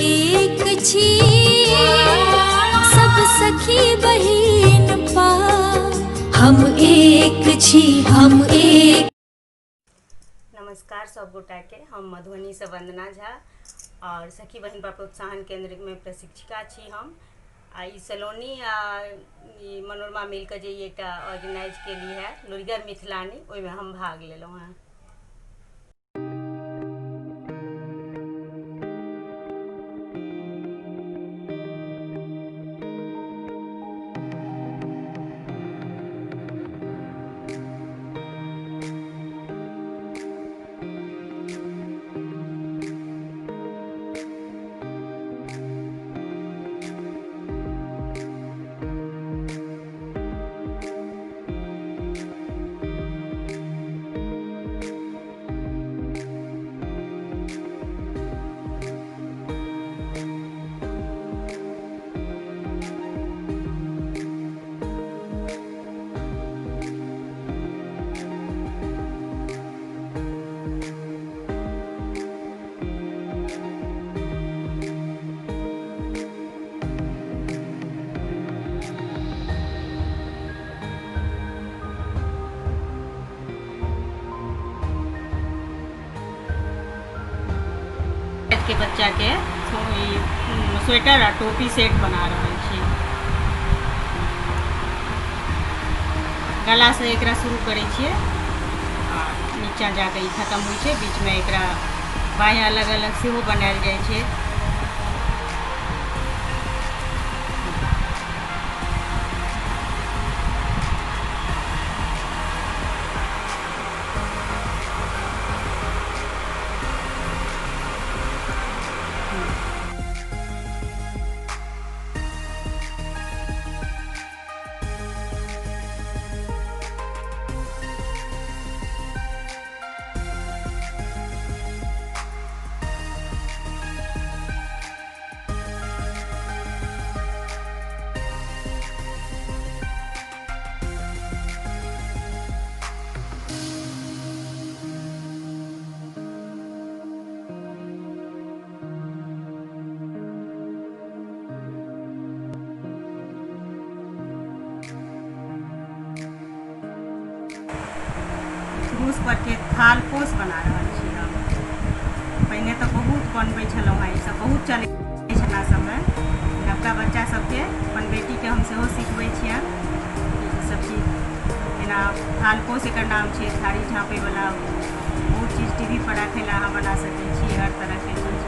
एक छी सब सखी बहिन पा, हम एक छी हम एक। नमस्कार सब गोटा के, हम मधुबनी से वंदना झा और सखी बहिन बा प्रोत्साहन केंद्र में प्रशिक्षिका छी हम। ई सलोनी ई मनोरमा मिलकर जे एक ऑर्गेनाइज के लिए है लुरिगर मिथिलानी, ओहिमे हम भाग लेलहुँ हैं। के बच्चा के स्वेटर और टोपी सेट बना रहे छी। गला से एकरा शुरू करे छिए और नीचा जाके खत्म होइ छै। बीच में एकरा बाह्य अलग अलग सेहो बनायल जाय छै। क्रूस पर के थाल पोस बना रहा छी हम। पहले तो बहुत बनबै छलहुँ हैं, सब बहुत चलै छला समय। नवका बच्चा सबके अपन बेटी के हम सेहो सिखबै छियन ई सब चीज। एना थाल पोस एकर नाम छै। थारी झाँपे वाला बहुत चीज टीवी पर रखे ला अहाँ बना सकै छी, हर तरह के चीज